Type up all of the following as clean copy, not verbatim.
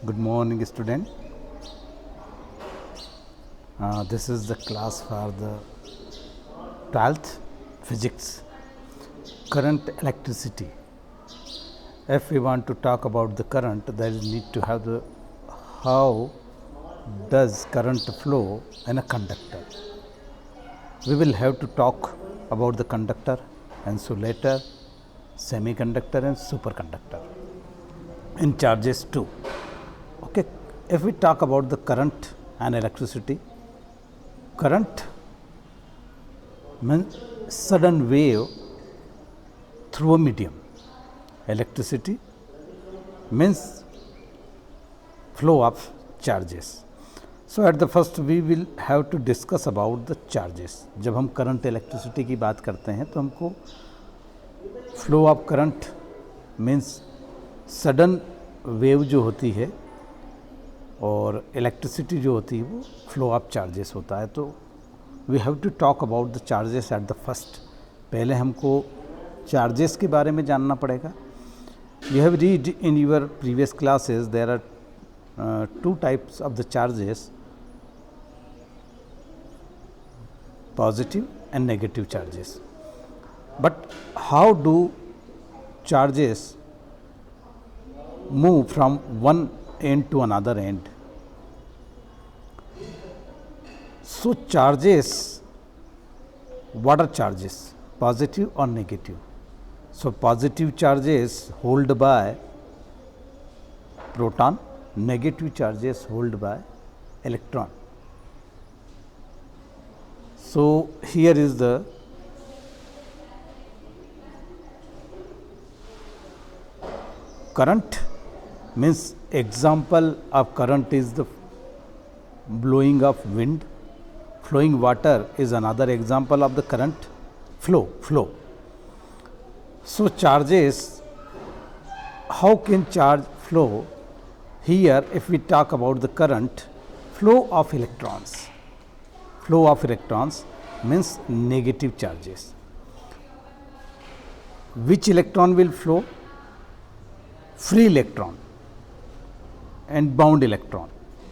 Good morning, student. This is the class for the 12th physics, current electricity. If we want to talk about the current, then we need to have the how does current flow in a conductor. We will have to talk about the conductor, insulator, semiconductor and superconductor in charges too. Okay, if we talk about the current and electricity, current means sudden wave through a medium. Electricity means flow of charges. So at the first we will have to discuss about the charges. जब हम current electricity की बात करते हैं तो हमको flow of current means sudden wave जो होती है और इलेक्ट्रिसिटी जो होती है वो फ्लो ऑफ चार्जेस होता है. तो we have to talk about the charges at the first. पहले हमको चार्जेस के बारे में जानना पड़ेगा. You have read in your previous classes there are two types of the charges, positive and negative charges. But how do charges move from one end to another end? So charges, what are charges? Positive or negative? So positive charges hold by proton, negative charges hold by electron. So here is the current means example of current is the blowing of wind. Flowing water is another example of the current flow. So charges, how can charge flow? Here if we talk about the current, flow of electrons. Flow of electrons means negative charges. Which electron will flow? Free electron and bound electron.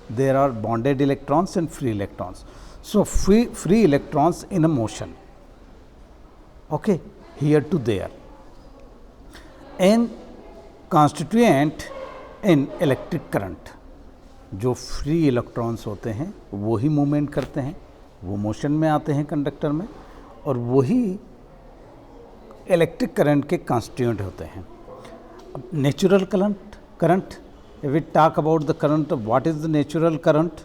There are bonded electrons and free electrons. So free electrons in a motion, okay, here to there, and constituent in electric current. जो free electrons होते हैं वो ही movement करते हैं, वो motion में आते हैं कंडक्टर में, और वही इलेक्ट्रिक करंट के कॉन्स्टिट्यूएंट होते हैं. अब natural current, if we talk about the current, what is the natural current?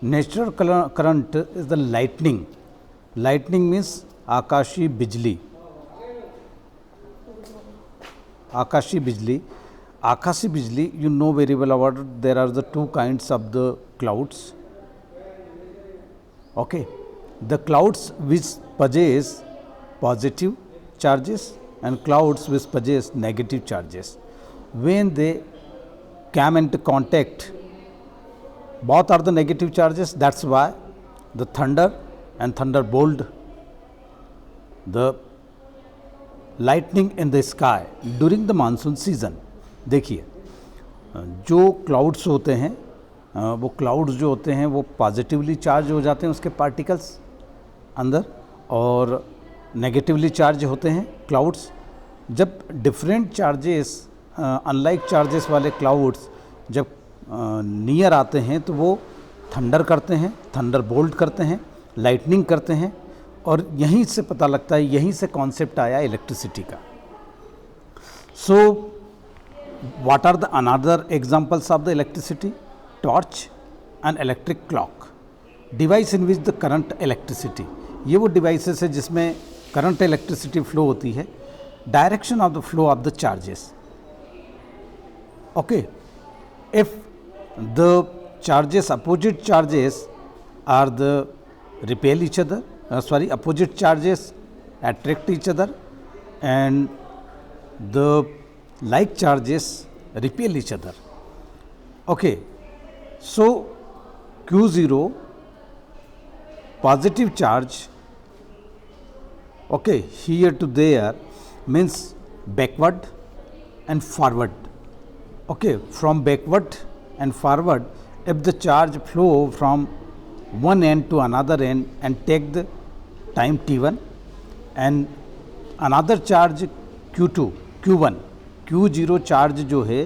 Natural current is the lightning. Lightning means आकाशीय बिजली. आकाशीय बिजली, you know very well about it. There are the two kinds of the clouds. Okay, the clouds which possess positive charges and clouds which possess negative charges. When they come into contact, both are the negative charges. That's why the thunder and thunderbolt, the lightning in the sky during the monsoon season. देखिए, जो clouds होते हैं वो clouds जो होते हैं वो positively charge हो जाते हैं उसके पार्टिकल्स अंदर, और नेगेटिवली चार्ज होते हैं क्लाउड्स. जब डिफरेंट चार्जेस, अनलाइक चार्जेस वाले क्लाउड्स जब नियर आते हैं तो वो थंडर करते हैं, थंडरबोल्ट करते हैं, लाइटनिंग करते हैं, और यहीं से पता लगता है, यहीं से कॉन्सेप्ट आया इलेक्ट्रिसिटी का. सो what are the another examples of the electricity? Torch and electric clock, device in which the current electricity, ये वो devices है जिसमें current electricity flow होती है. Direction of the flow of the charges. Okay, if the charges, opposite charges are the repel each other, opposite charges attract each other, and the like charges repel each other. Okay, so Q0 positive charge, okay, here to there means backward and forward. Okay, from backward and forward if the charge flow from one end to another end and take the time t1 and another charge q2 q1 q0 charge जो है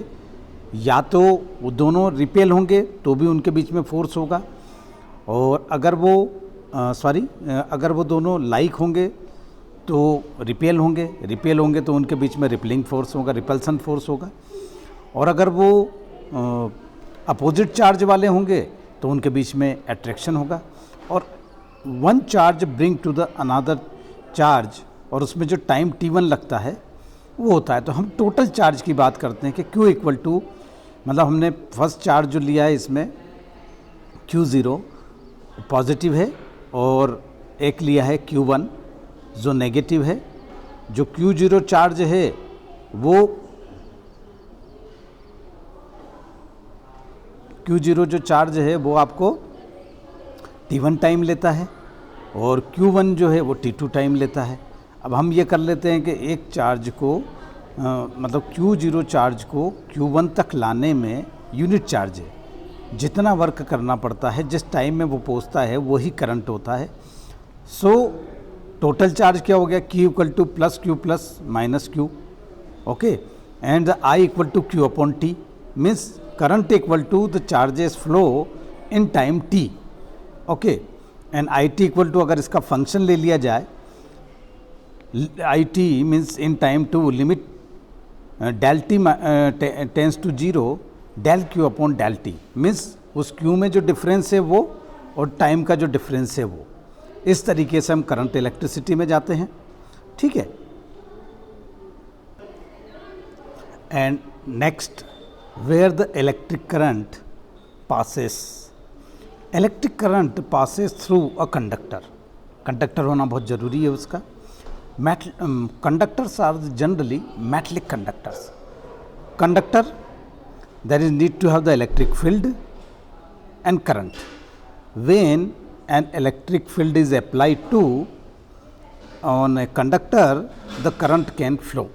या तो वो दोनों repel होंगे तो भी उनके बीच में फोर्स होगा, और अगर वो अगर वो दोनों लाइक होंगे तो रिपेल होंगे तो उनके बीच में रिपेलिंग फोर्स होगा, रिपल्सन फोर्स होगा, और अगर वो अपोजिट चार्ज वाले होंगे तो उनके बीच में अट्रैक्शन होगा। और one charge bring to the another charge, और उसमें जो टाइम t1 लगता है वो होता है। तो हम टोटल चार्ज की बात करते हैं कि Q इक्वल टू, मतलब हमने फर्स्ट चार्ज जो लिया है इसमें Q0 पॉजिटिव है और एक लिया है Q1 जो नेगेटिव है। जो Q0 चार्ज है वो Q0 जो चार्ज है वो आपको t1 टाइम लेता है और Q1 जो है वो t2 टाइम लेता है। अब हम ये कर लेते हैं कि एक चार्ज को मतलब Q0 चार्ज को Q1 तक लाने में यूनिट चार्ज है, जितना वर्क करना पड़ता है जिस टाइम में वो पहुंचता है वही करंट होता है। सो टोटल चार्ज क्या हो गया, Q equal to plus Q plus minus Q, okay, and I equal to Q upon T, means current equal to the charges flow in time T, okay, and IT equal to, अगर इसका function ले लिया जाए, IT means in time to limit del T tends to 0 del Q upon del T, means उस Q में जो difference है वो और टाइम का जो डिफरेंस है वो। इस तरीके से हम करंट इलेक्ट्रिसिटी में जाते हैं, ठीक है। And next, where the electric current passes, electric current passes through a conductor, conductor होना बहुत ज़रूरी है उसका। conductors are generally metallic conductors. Conductor, there is need to have the electric field and current. When an electric field is applied to on a conductor, the current can flow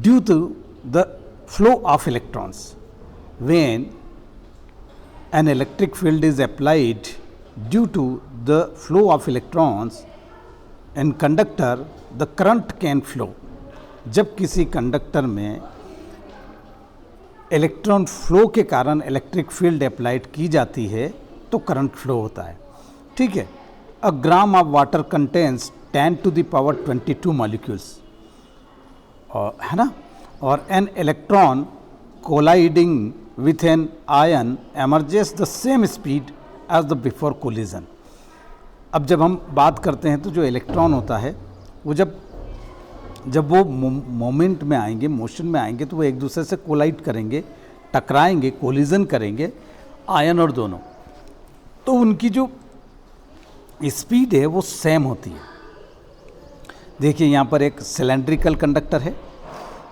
due to the flow of electrons. When an electric field is applied due to the flow of electrons in conductor, the current can flow. जब किसी conductor में electron flow के कारण electric field applied की जाती है तो current flow होता है, ठीक है। A gram of water contains 10 to the power 22 molecules, और है ना, और an electron colliding with an ion emerges the same speed as the before collision. अब जब हम बात करते हैं तो जो इलेक्ट्रॉन होता है वो जब वो मोमेंट में आएंगे, मोशन में आएंगे, तो वो एक दूसरे से कोलाइड करेंगे, टकराएंगे, कोलिजन करेंगे आयन और दोनों, तो उनकी जो स्पीड है वो सेम होती है। देखिए यहाँ पर एक सिलेंड्रिकल कंडक्टर है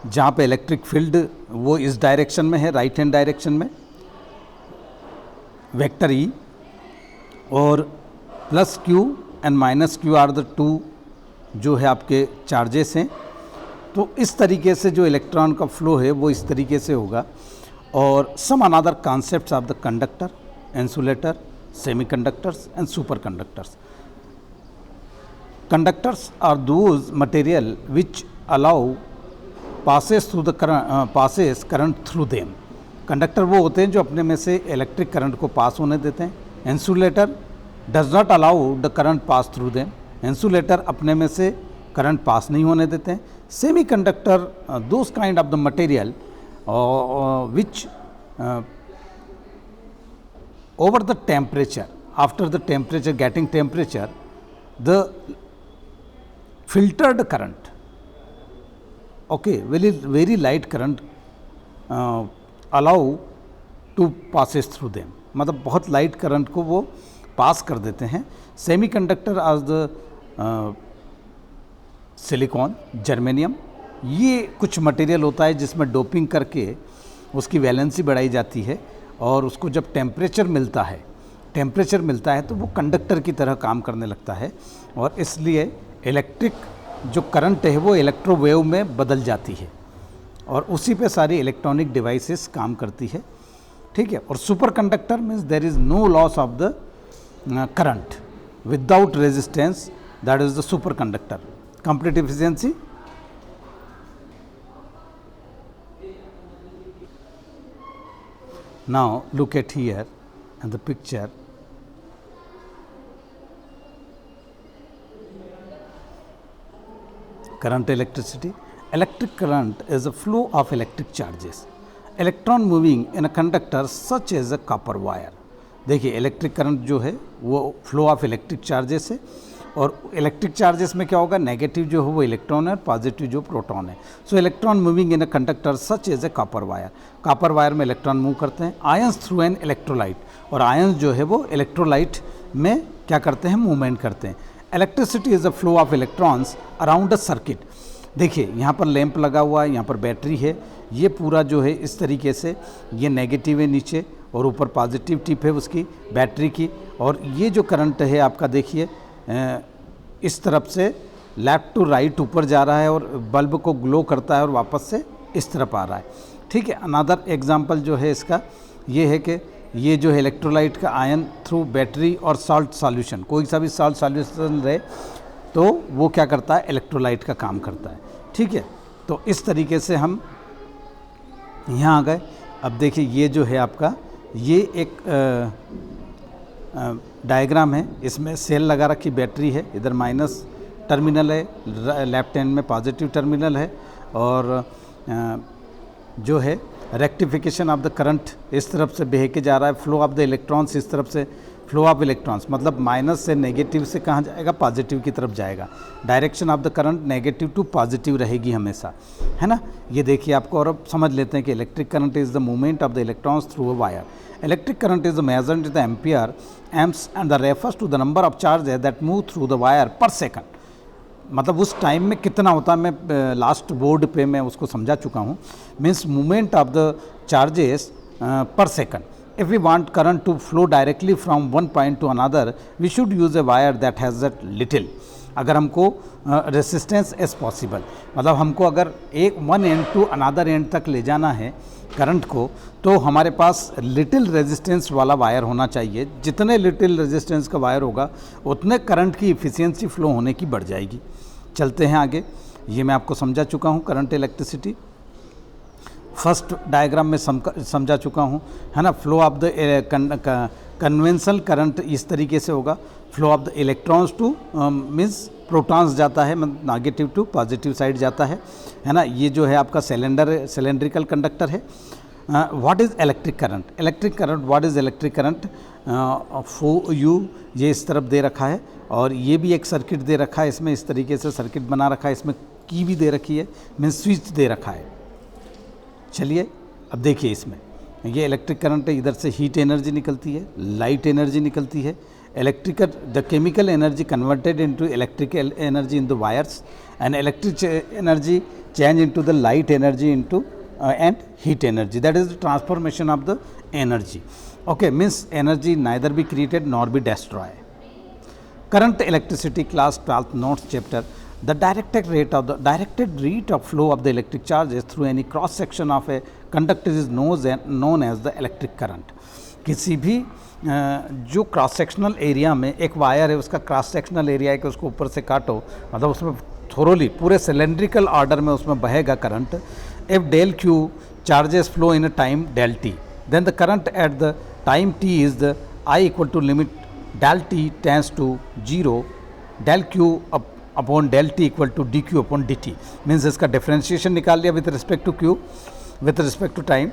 जहाँ पे इलेक्ट्रिक फील्ड वो इस डायरेक्शन में है, राइट हैंड डायरेक्शन में, वेक्टर ई, और plus Q and minus Q are the two जो है आपके चार्जेस हैं। तो इस तरीके से जो इलेक्ट्रॉन का फ्लो है वो इस तरीके से होगा। और some another concepts of the conductor, insulator, semiconductors and super conductors. Conductors are those material which allow passes current through them. Conductor वो होते हैं जो अपने में से इलेक्ट्रिक करंट को पास होने देते हैं। Insulator does not allow the current pass through them, insulator अपने में से करंट पास नहीं होने देते हैं। Semi conductor those kind of the material which over the temperature, after the temperature, getting temperature, the filtered current, okay, very light current allow to passes through them, मतलब बहुत light current को वो पास कर देते हैं। सेमी कंडक्टर आज the silicon, germanium, ये कुछ मटेरियल होता है जिसमें डोपिंग करके उसकी वैलेंसी बढ़ाई जाती है और उसको जब टेम्परेचर मिलता है तो वो कंडक्टर की तरह काम करने लगता है और इसलिए इलेक्ट्रिक जो करंट है वो इलेक्ट्रोवेव में बदल जाती है। और उसी पे सारी इलेक्ट्रॉनिक डिवाइसेस काम करती है, ठीक है। और super conductor means there is no loss of the current without resistance, that is the super conductor. Complete efficiency, now look at here and the picture. Current electricity. Electric current is a flow of electric charges, electron moving in a conductor such as a copper wire. देखिए electric current जो है वो flow of electric charges है, और electric charges में क्या होगा, negative जो है वो इलेक्ट्रॉन है, पॉजिटिव जो प्रोटॉन है। So electron moving in a conductor such as a copper wire, copper wire में इलेक्ट्रॉन मूव करते हैं। आयंस थ्रू एन इलेक्ट्रोलाइट, और आयंस जो है वो इलेक्ट्रोलाइट में क्या करते हैं, मूवमेंट करते हैं। Electricity is a flow of electrons around a circuit. देखिए यहाँ पर लैंप लगा हुआ है, यहाँ पर बैटरी है, ये पूरा जो है इस तरीके से, ये नेगेटिव है नीचे और ऊपर पॉजिटिव टिप है उसकी बैटरी की, और ये जो करंट है आपका देखिए इस तरफ से लेफ्ट टू राइट ऊपर जा रहा है और बल्ब को ग्लो करता है और वापस से इस तरफ आ रहा है, ठीक है। अनदर एग्जांपल जो है इसका ये है कि ये जो है इलेक्ट्रोलाइट का आयन थ्रू बैटरी और सॉल्ट सॉल्यूशन, कोई सा भी सॉल्ट सॉल्यूशन रहे तो वो क्या करता है, इलेक्ट्रोलाइट का काम करता है, ठीक है। तो इस तरीके से हम यहाँ आ गए। अब देखिए ये जो है आपका ये एक डायग्राम है, इसमें सेल लगा रखी बैटरी है, इधर माइनस टर्मिनल है, लेफ्ट हैंड में पॉजिटिव टर्मिनल है, और जो है रेक्टिफिकेशन ऑफ द करंट इस तरफ से बह के जा रहा है, फ्लो ऑफ द इलेक्ट्रॉन्स इस तरफ से, फ्लो ऑफ इलेक्ट्रॉन्स मतलब माइनस से नेगेटिव से कहाँ जाएगा, पॉजिटिव की तरफ जाएगा। Direction of the current negative to positive रहेगी हमेशा, है ना। ये देखिए आपको, और अब समझ लेते हैं कि electric current is the movement of the electrons through a wire. Electric current is measured in the ampere amps and the refers to the number of charges that move through the wire per second. मतलब उस time में कितना होता है, मैं last board पे मैं उसको समझा चुका हूँ। Means movement of the charges पर second. If we want current to flow directly from one point to another, we should use a wire that has that little. अगर हमको रेसिस्टेंस एज पॉसिबल, मतलब हमको अगर एक one end to another end तक ले जाना है करंट को, तो हमारे पास लिटिल रेजिस्टेंस वाला वायर होना चाहिए। जितने लिटिल रेजिस्टेंस का वायर होगा उतने करंट की इफ़िशियंसी फ्लो होने की बढ़ जाएगी। चलते हैं आगे, ये मैं आपको समझा चुका हूँ करंट इलेक्ट्रिसिटी, फर्स्ट डायग्राम में समझा चुका हूँ, है ना। Flow of the conventional current इस तरीके से होगा, flow of the electrons two means protons जाता है, नेगेटिव टू पॉजिटिव साइड जाता है ना। ये जो है आपका सिलेंड्रिकल कंडक्टर है। What is electric current? Electric current, what is electric current? फो यू ये इस तरफ दे रखा है, और ये भी एक सर्किट दे रखा है, इसमें इस तरीके से सर्किट बना रखा है, इसमें की भी दे रखी है, मीन्स स्विच दे रखा है। चलिए अब देखिए, इसमें ये इलेक्ट्रिक करंट है, इधर से हीट एनर्जी निकलती है, लाइट एनर्जी निकलती है। Electrical the chemical energy converted into electrical energy in the wires, and electric energy change into the light energy into and heat energy, that is the transformation of the energy. Okay, means energy neither be created nor be destroy. Current electricity class 12th notes chapter. The directed rate of flow of the electric charges through any cross section of a conductor is known as the electric current. किसी भी जो cross sectional area में एक wire है, उसका cross sectional area है कि उसको ऊपर से काटो, मतलब उसमें थोरोली पूरे सिलेंड्रिकल ऑर्डर में उसमें बहेगा current. If del Q charges flow in a time del T, then the current at the time T is the I equal to limit del T tends to 0 del Q upon del T equal to D Q upon D T. Means इसका differentiation निकाल लिया with respect to Q, with respect to time.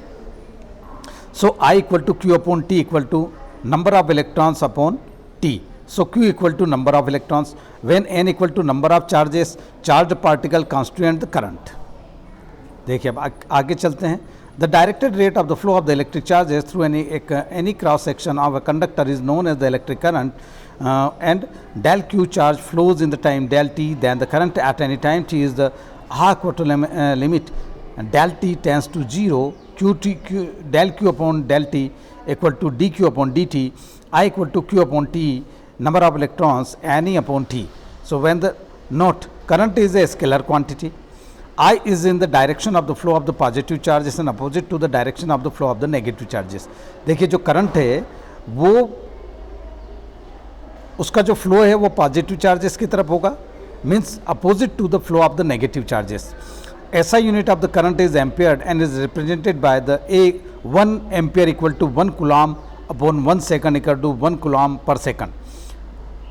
So I equal to Q upon T equal to number of electrons upon T. So Q equal to number of electrons, when N equal to number of charges, charged particle constitute the current. देखिए अब आगे चलते हैं। The directed rate of the flow of the electric charges through any cross section of a conductor is known as the electric current, and del Q charge flows in the time del T, then the current at any time T is the R equal to limit del T tends to 0, del Q upon del T equal to dq upon dt, I equal to q upon t, number of electrons any upon t. So when the note current is a scalar quantity, I is in the direction of the flow of the positive charges and opposite to the direction of the flow of the negative charges. देखिए जो current है वो उसका जो flow है वो positive charges की तरफ होगा, means opposite to the flow of the negative charges. SI unit of the current is ampere and is represented by the 1 ampere equal to 1 coulomb upon 1 second equal to 1 coulomb per second.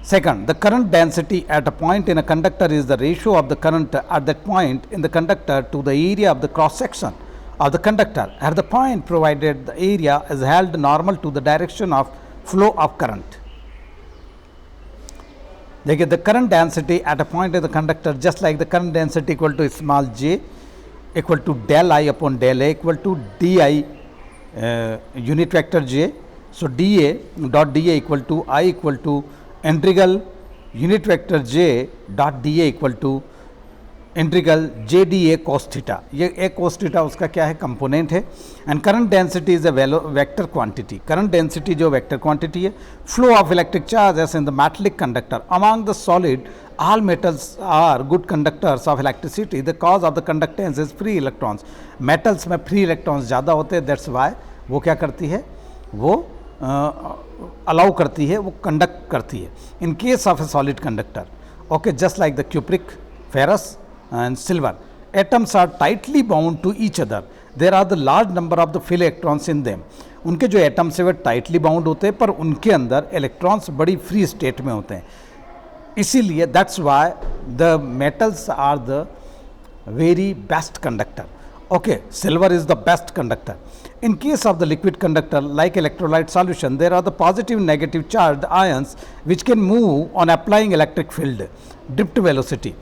Second, the current density at a point in a conductor is the ratio of the current at that point in the conductor to the area of the cross section of the conductor at the point provided the area is held normal to the direction of flow of current. देखिए the current density at a point in the conductor just like the current density equal to small j equal to del I upon del A equal to di unit vector j. So dA dot dA equal to I equal to integral unit vector j dot dA equal to integral J D A cos theta. ये A cos theta उसका क्या है, component है. And current density is a vector quantity. Current density जो vector quantity है. Flow of electric charges in the metallic conductor among the solid. All metals are good conductors of electricity. The cause of the conductance is free electrons. Metals में free electrons ज़्यादा होते हैं, that's why वो क्या करती है, वो allow करती है, वो कंडक्ट करती है. In case of A solid conductor, okay, just like the cupric, ferrous and silver, atoms are tightly bound to each other. There are the large number of the free electrons in them. उनके जो atoms है वो tightly bound होते हैं पर उनके अंदर electrons बड़ी फ्री स्टेट में होते हैं. इसीलिए that's why the metals are the very best conductor. Okay, silver is the best conductor. In case of the liquid conductor like electrolyte solution, there are the positive and negative charged ions which can move on applying electric field. Drift velocity.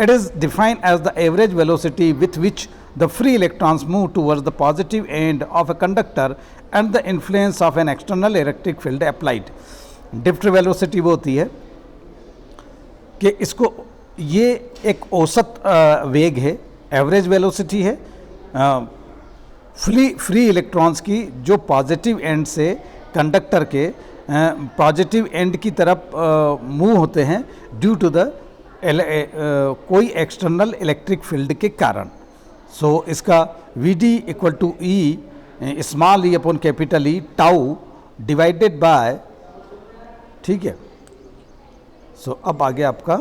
It is defined as the average velocity with which the free electrons move towards the positive end of a conductor and the influence of an external electric field applied. Drift velocity वो होती है कि इसको ये एक औसत वेग है, एवरेज वेलोसिटी है फ्री इलेक्ट्रॉन्स की जो पॉजिटिव एंड से कंडक्टर के पॉजिटिव एंड की तरफ मूव होते हैं ड्यू टू द कोई एक्सटर्नल इलेक्ट्रिक फील्ड के कारण. सो इसका V D equal to E small E upon capital E tau divided by, ठीक है. सो अब आगे आपका